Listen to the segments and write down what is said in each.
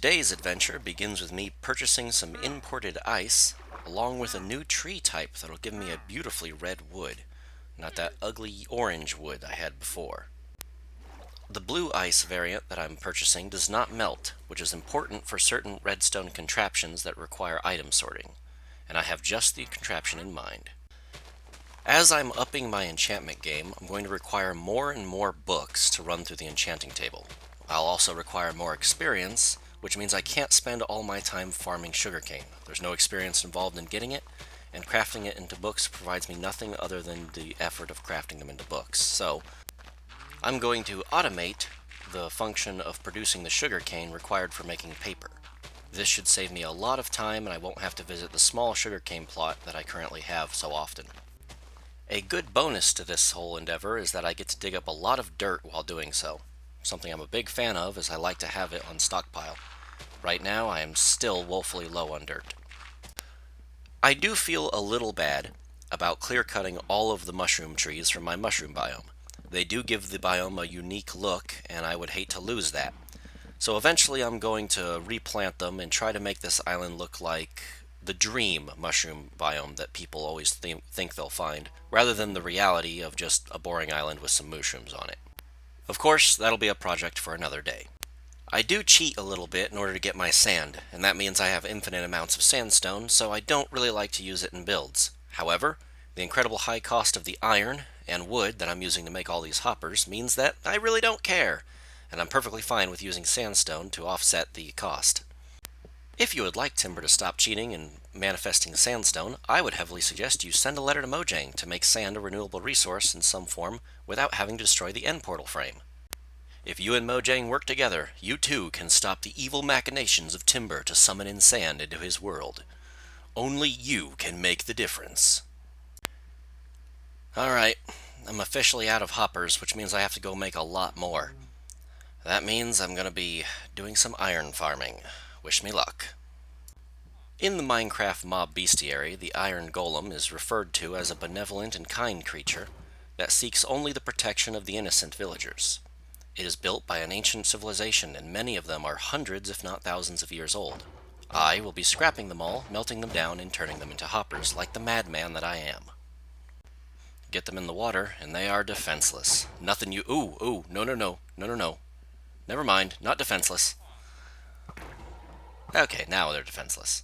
Today's adventure begins with me purchasing some imported ice, along with a new tree type that'll give me a beautifully red wood, not that ugly orange wood I had before. The blue ice variant that I'm purchasing does not melt, which is important for certain redstone contraptions that require item sorting, and I have just the contraption in mind. As I'm upping my enchantment game, I'm going to require more and more books to run through the enchanting table. I'll also require more experience, which means I can't spend all my time farming sugarcane. There's no experience involved in getting it, and crafting it into books provides me nothing other than the effort of crafting them into books. So, I'm going to automate the function of producing the sugarcane required for making paper. This should save me a lot of time, and I won't have to visit the small sugarcane plot that I currently have so often. A good bonus to this whole endeavor is that I get to dig up a lot of dirt while doing so. Something I'm a big fan of, as I like to have it on stockpile. Right now, I am still woefully low on dirt. I do feel a little bad about clear-cutting all of the mushroom trees from my mushroom biome. They do give the biome a unique look, and I would hate to lose that. So eventually I'm going to replant them and try to make this island look like the dream mushroom biome that people always think they'll find, rather than the reality of just a boring island with some mushrooms on it. Of course, that'll be a project for another day. I do cheat a little bit in order to get my sand, and that means I have infinite amounts of sandstone, so I don't really like to use it in builds. However, the incredible high cost of the iron and wood that I'm using to make all these hoppers means that I really don't care, and I'm perfectly fine with using sandstone to offset the cost. If you would like Timber to stop cheating and manifesting sandstone, I would heavily suggest you send a letter to Mojang to make sand a renewable resource in some form without having to destroy the end portal frame. If you and Mojang work together, you too can stop the evil machinations of Timber to summon in sand into his world. Only you can make the difference. Alright, I'm officially out of hoppers, which means I have to go make a lot more. That means I'm going to be doing some iron farming. Wish me luck. In the Minecraft mob bestiary, the Iron Golem is referred to as a benevolent and kind creature that seeks only the protection of the innocent villagers. It is built by an ancient civilization, and many of them are hundreds if not thousands of years old. I will be scrapping them all, melting them down, and turning them into hoppers like the madman that I am. Get them in the water, and they are defenseless. Nothing you— Ooh, no. Never mind, not defenseless. Okay, now they're defenseless.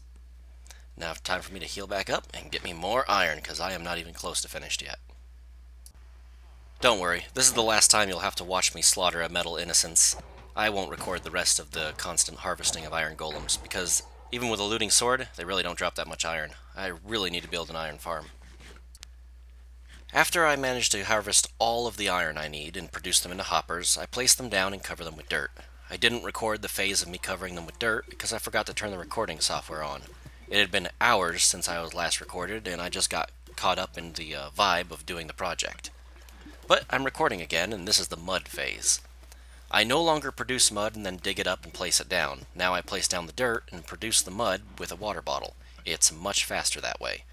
Now time for me to heal back up and get me more iron, because I am not even close to finished yet. Don't worry, this is the last time you'll have to watch me slaughter a metal innocence. I won't record the rest of the constant harvesting of iron golems, because even with a looting sword, they really don't drop that much iron. I really need to build an iron farm. After I manage to harvest all of the iron I need and produce them into hoppers, I place them down and cover them with dirt. I didn't record the phase of me covering them with dirt because I forgot to turn the recording software on. It had been hours since I was last recorded, and I just got caught up in the vibe of doing the project. But I'm recording again, and this is the mud phase. I no longer produce mud and then dig it up and place it down. Now I place down the dirt and produce the mud with a water bottle. It's much faster that way,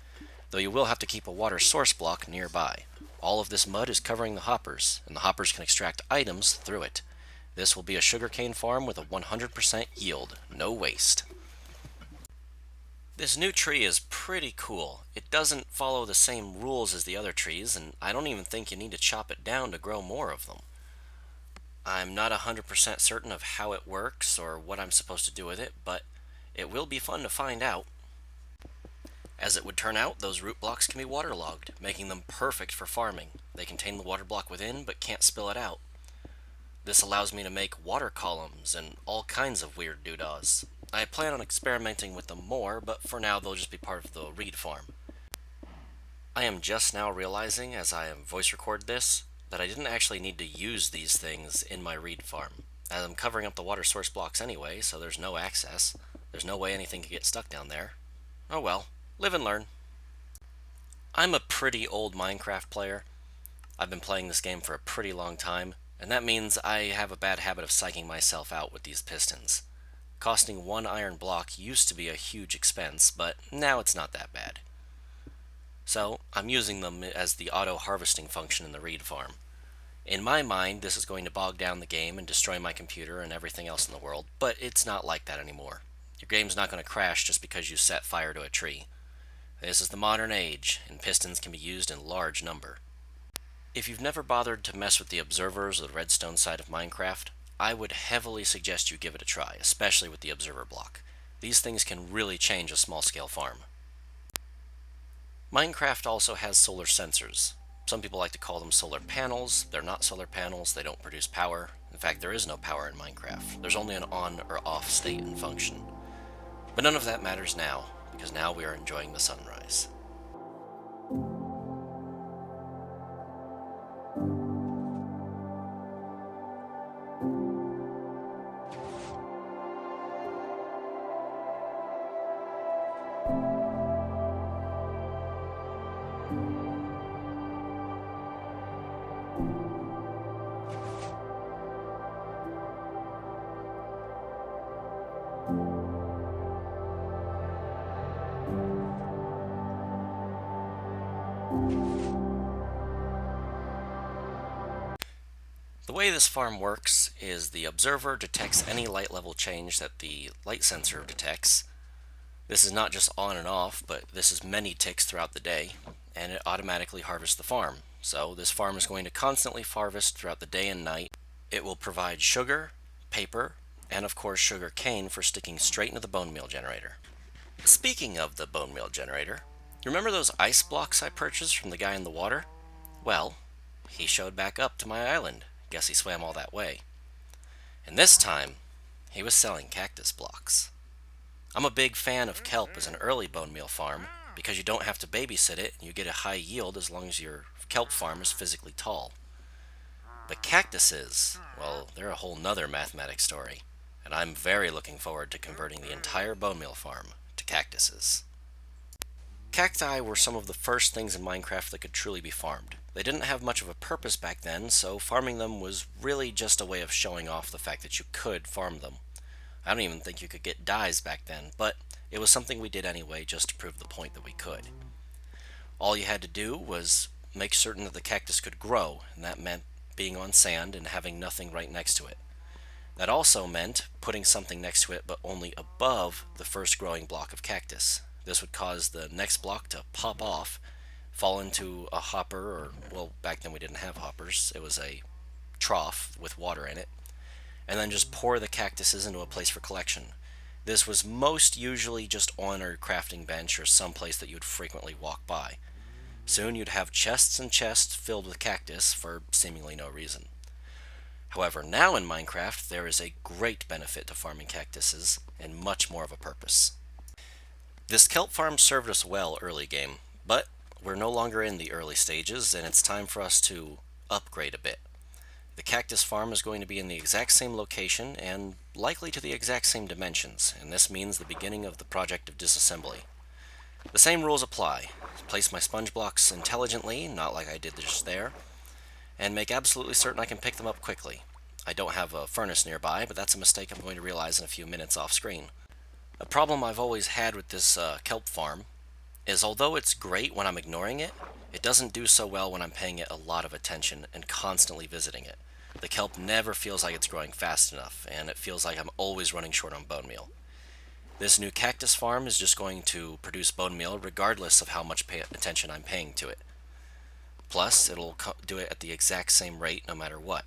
though you will have to keep a water source block nearby. All of this mud is covering the hoppers, and the hoppers can extract items through it. This will be a sugarcane farm with a 100% yield, no waste. This new tree is pretty cool. It doesn't follow the same rules as the other trees, and I don't even think you need to chop it down to grow more of them. I'm not 100% certain of how it works or what I'm supposed to do with it, but it will be fun to find out. As it would turn out, those root blocks can be waterlogged, making them perfect for farming. They contain the water block within, but can't spill it out. This allows me to make water columns and all kinds of weird doodahs. I plan on experimenting with them more, but for now they'll just be part of the reed farm. I am just now realizing, as I voice record this, that I didn't actually need to use these things in my reed farm, as I'm covering up the water source blocks anyway, so there's no access. There's no way anything can get stuck down there. Oh well, live and learn. I'm a pretty old Minecraft player. I've been playing this game for a pretty long time, and that means I have a bad habit of psyching myself out with these pistons. Costing one iron block used to be a huge expense, but now it's not that bad. So, I'm using them as the auto-harvesting function in the reed farm. In my mind, this is going to bog down the game and destroy my computer and everything else in the world, but it's not like that anymore. Your game's not going to crash just because you set fire to a tree. This is the modern age, and pistons can be used in large number. If you've never bothered to mess with the observers or the redstone side of Minecraft, I would heavily suggest you give it a try, especially with the observer block. These things can really change a small-scale farm. Minecraft also has solar sensors. Some people like to call them solar panels. They're not solar panels, they don't produce power. In fact, there is no power in Minecraft. There's only an on or off state and function. But none of that matters now, because now we are enjoying the sunrise. The way this farm works is the observer detects any light level change that the light sensor detects. This is not just on and off, but this is many ticks throughout the day, and it automatically harvests the farm. So this farm is going to constantly harvest throughout the day and night. It will provide sugar, paper, and of course sugar cane for sticking straight into the bone meal generator. Speaking of the bone meal generator, you remember those ice blocks I purchased from the guy in the water? Well, he showed back up to my island. Guess he swam all that way. And this time, he was selling cactus blocks. I'm a big fan of kelp as an early bone meal farm because you don't have to babysit it and you get a high yield as long as your kelp farm is physically tall. But cactuses, well, they're a whole nother mathematic story, and I'm very looking forward to converting the entire bone meal farm to cactuses. Cacti were some of the first things in Minecraft that could truly be farmed. They didn't have much of a purpose back then, so farming them was really just a way of showing off the fact that you could farm them. I don't even think you could get dyes back then, but it was something we did anyway just to prove the point that we could. All you had to do was make certain that the cactus could grow, and that meant being on sand and having nothing right next to it. That also meant putting something next to it but only above the first growing block of cactus. This would cause the next block to pop off, fall into a hopper, or, well, back then we didn't have hoppers, it was a trough with water in it, and then just pour the cactuses into a place for collection. This was most usually just on a crafting bench or someplace that you'd frequently walk by. Soon you'd have chests and chests filled with cactus for seemingly no reason. However, now in Minecraft, there is a great benefit to farming cactuses and much more of a purpose. This kelp farm served us well early game, but we're no longer in the early stages and it's time for us to upgrade a bit. The cactus farm is going to be in the exact same location and likely to the exact same dimensions, and this means the beginning of the project of disassembly. The same rules apply. Place my sponge blocks intelligently, not like I did just there, and make absolutely certain I can pick them up quickly. I don't have a furnace nearby, but that's a mistake I'm going to realize in a few minutes off screen. A problem I've always had with this kelp farm is although it's great when I'm ignoring it, it doesn't do so well when I'm paying it a lot of attention and constantly visiting it. The kelp never feels like it's growing fast enough, and it feels like I'm always running short on bone meal. This new cactus farm is just going to produce bone meal regardless of how much attention I'm paying to it. Plus, it'll do it at the exact same rate no matter what,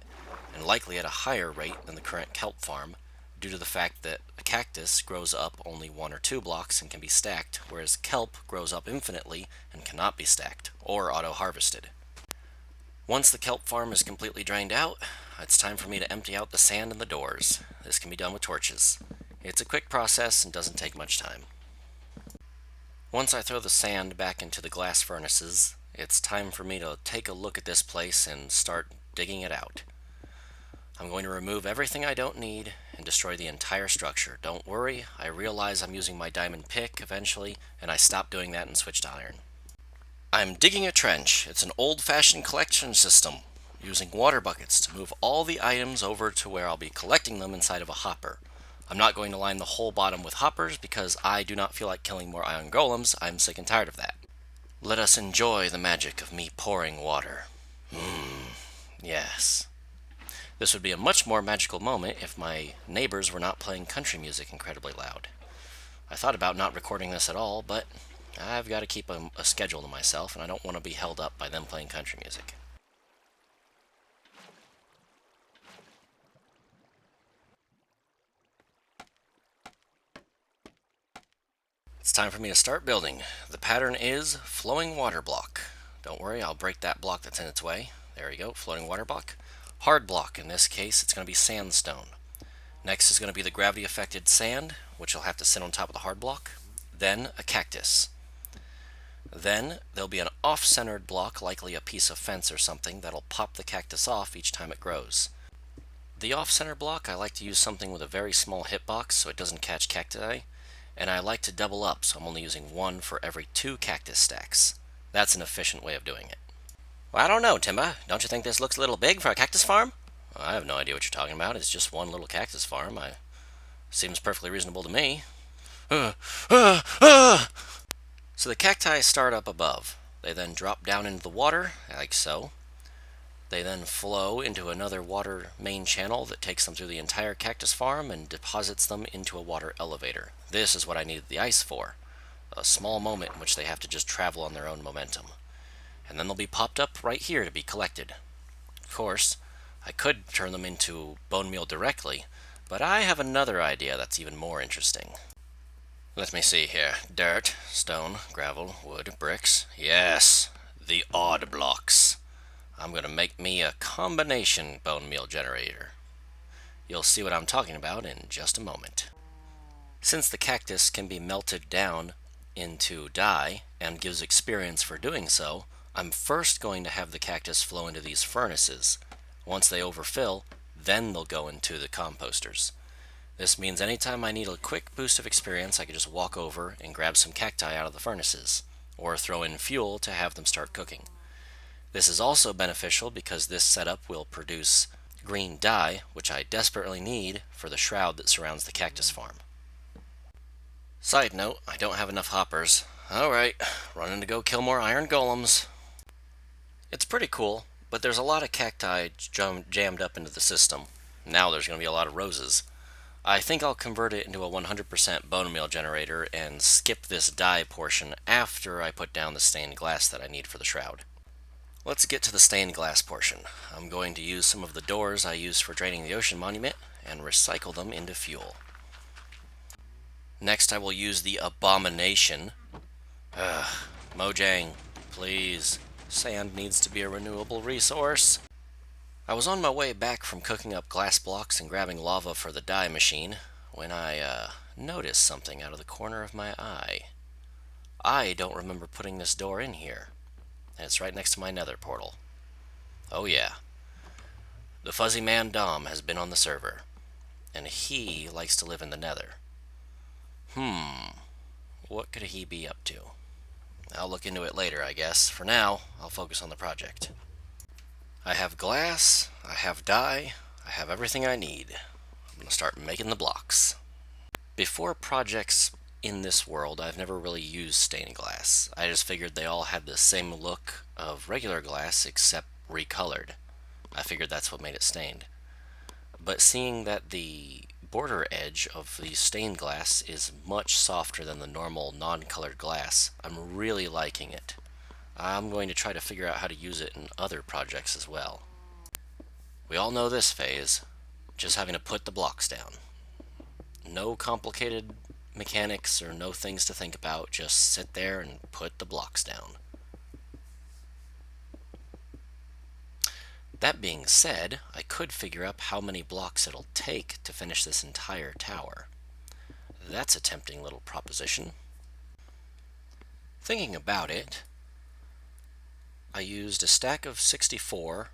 and likely at a higher rate than the current kelp farm, due to the fact that a cactus grows up only 1 or 2 blocks and can be stacked, whereas kelp grows up infinitely and cannot be stacked or auto-harvested. Once the kelp farm is completely drained out, it's time for me to empty out the sand and the doors. This can be done with torches. It's a quick process and doesn't take much time. Once I throw the sand back into the glass furnaces, it's time for me to take a look at this place and start digging it out. I'm going to remove everything I don't need and destroy the entire structure. Don't worry, I realize I'm using my diamond pick eventually, and I stopped doing that and switched to iron. I'm digging a trench. It's an old-fashioned collection system, using water buckets to move all the items over to where I'll be collecting them inside of a hopper. I'm not going to line the whole bottom with hoppers because I do not feel like killing more iron golems. I'm sick and tired of that. Let us enjoy the magic of me pouring water. Yes. This would be a much more magical moment if my neighbors were not playing country music incredibly loud. I thought about not recording this at all, but I've got to keep a schedule to myself, and I don't want to be held up by them playing country music. It's time for me to start building. The pattern is flowing water block. Don't worry, I'll break that block that's in its way. There we go, floating water block. Hard block, in this case, it's going to be sandstone. Next is going to be the gravity affected sand, which will have to sit on top of the hard block. Then a cactus. Then there'll be an off-centered block, likely a piece of fence or something, that'll pop the cactus off each time it grows. The off-center block, I like to use something with a very small hitbox so it doesn't catch cacti, and I like to double up, so I'm only using one for every 2 cactus stacks. That's an efficient way of doing it. Well, I don't know, Timber. Don't you think this looks a little big for a cactus farm? Well, I have no idea what you're talking about. It's just one little cactus farm. Seems perfectly reasonable to me. So the cacti start up above. They then drop down into the water, like so. They then flow into another water main channel that takes them through the entire cactus farm and deposits them into a water elevator. This is what I needed the ice for. A small moment in which they have to just travel on their own momentum. And then they'll be popped up right here to be collected. Of course, I could turn them into bone meal directly, but I have another idea that's even more interesting. Let me see here. Dirt, stone, gravel, wood, bricks. Yes, the odd blocks. I'm going to make me a combination bone meal generator. You'll see what I'm talking about in just a moment. Since the cactus can be melted down into dye and gives experience for doing so, I'm first going to have the cactus flow into these furnaces. Once they overfill, then they'll go into the composters. This means anytime I need a quick boost of experience, I can just walk over and grab some cacti out of the furnaces, or throw in fuel to have them start cooking. This is also beneficial because this setup will produce green dye, which I desperately need for the shroud that surrounds the cactus farm. Side note, I don't have enough hoppers. Alright, running to go kill more iron golems. It's pretty cool, but there's a lot of cacti jammed up into the system. Now there's going to be a lot of roses. I think I'll convert it into a 100% bone meal generator and skip this dye portion after I put down the stained glass that I need for the shroud. Let's get to the stained glass portion. I'm going to use some of the doors I used for draining the ocean monument and recycle them into fuel. Next I will use the abomination. Mojang, please. Sand needs to be a renewable resource. I was on my way back from cooking up glass blocks and grabbing lava for the dye machine when I noticed something out of the corner of my eye. I don't remember putting this door in here, and it's right next to my nether portal. Oh yeah, the fuzzy man Dom has been on the server, and he likes to live in the nether. What could he be up to? I'll look into it later, I guess. For now, I'll focus on the project. I have glass, I have dye, I have everything I need. I'm going to start making the blocks. Before projects in this world, I've never really used stained glass. I just figured they all had the same look of regular glass except recolored. I figured that's what made it stained. But seeing that the border edge of the stained glass is much softer than the normal non-colored glass, I'm really liking it. I'm going to try to figure out how to use it in other projects as well. We all know this phase, just having to put the blocks down. No complicated mechanics or no things to think about, just sit there and put the blocks down. That being said, I could figure out how many blocks it'll take to finish this entire tower. That's a tempting little proposition. Thinking about it, I used a stack of 64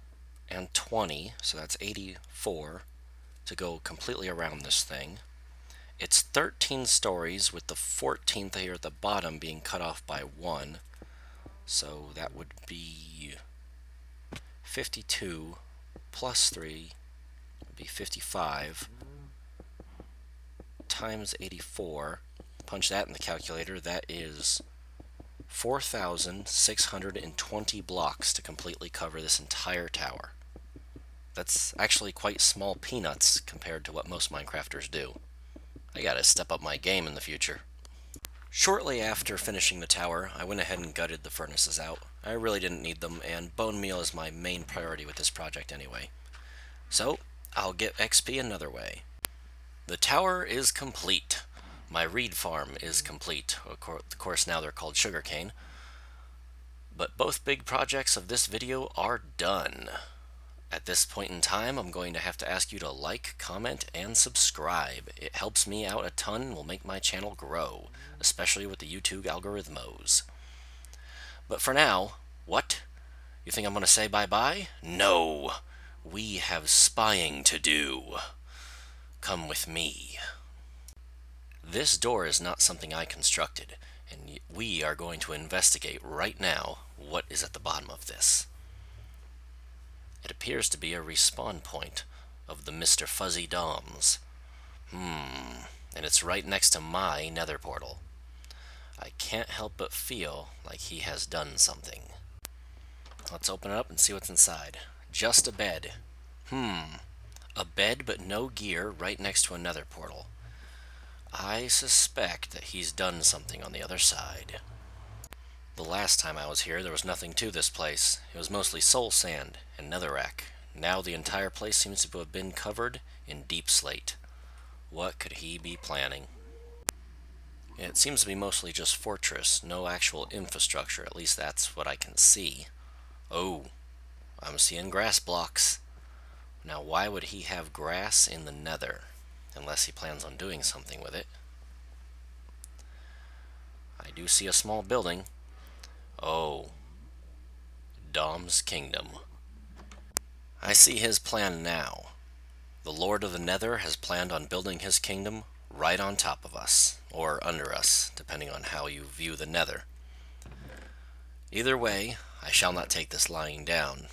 and 20, so that's 84, to go completely around this thing. It's 13 stories, with the 14th here at the bottom being cut off by 1, so that would be 52 plus 3 would be 55 times 84. Punch that in the calculator. That is 4,620 blocks to completely cover this entire tower. That's actually quite small peanuts compared to what most Minecrafters do. I gotta step up my game in the future. Shortly after finishing the tower, I went ahead and gutted the furnaces out. I really didn't need them, and bone meal is my main priority with this project anyway. So, I'll get XP another way. The tower is complete. My reed farm is complete. Of course, now they're called sugarcane. But both big projects of this video are done. At this point in time, I'm going to have to ask you to like, comment, and subscribe. It helps me out a ton and will make my channel grow, especially with the YouTube algorithmos. But for now, what? You think I'm going to say bye-bye? No! We have spying to do. Come with me. This door is not something I constructed, and we are going to investigate right now what is at the bottom of this. It appears to be a respawn point of the Mr. Fuzzy Doms. And it's right next to my nether portal. I can't help but feel like he has done something. Let's open it up and see what's inside. Just a bed. A bed but no gear right next to a nether portal. I suspect that he's done something on the other side. The last time I was here, there was nothing to this place. It was mostly soul sand and netherrack. Now the entire place seems to have been covered in deep slate. What could he be planning? It seems to be mostly just fortress, no actual infrastructure. At least that's what I can see. Oh, I'm seeing grass blocks. Now why would he have grass in the nether? Unless he plans on doing something with it. I do see a small building. Oh, Dom's Kingdom. I see his plan now. The Lord of the Nether has planned on building his kingdom right on top of us, or under us, depending on how you view the Nether. Either way, I shall not take this lying down.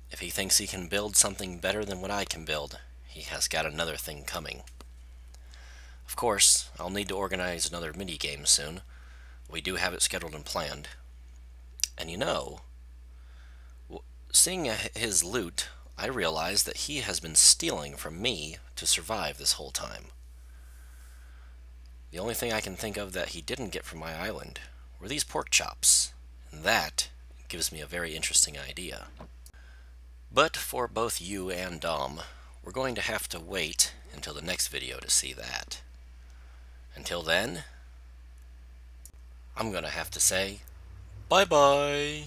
If he thinks he can build something better than what I can build, he has got another thing coming. Of course, I'll need to organize another mini-game soon. We do have it scheduled and planned. And you know, seeing his loot, I realized that he has been stealing from me to survive this whole time. The only thing I can think of that he didn't get from my island were these pork chops, and that gives me a very interesting idea. But for both you and Dom, we're going to have to wait until the next video to see that. Until then, I'm going to have to say bye-bye.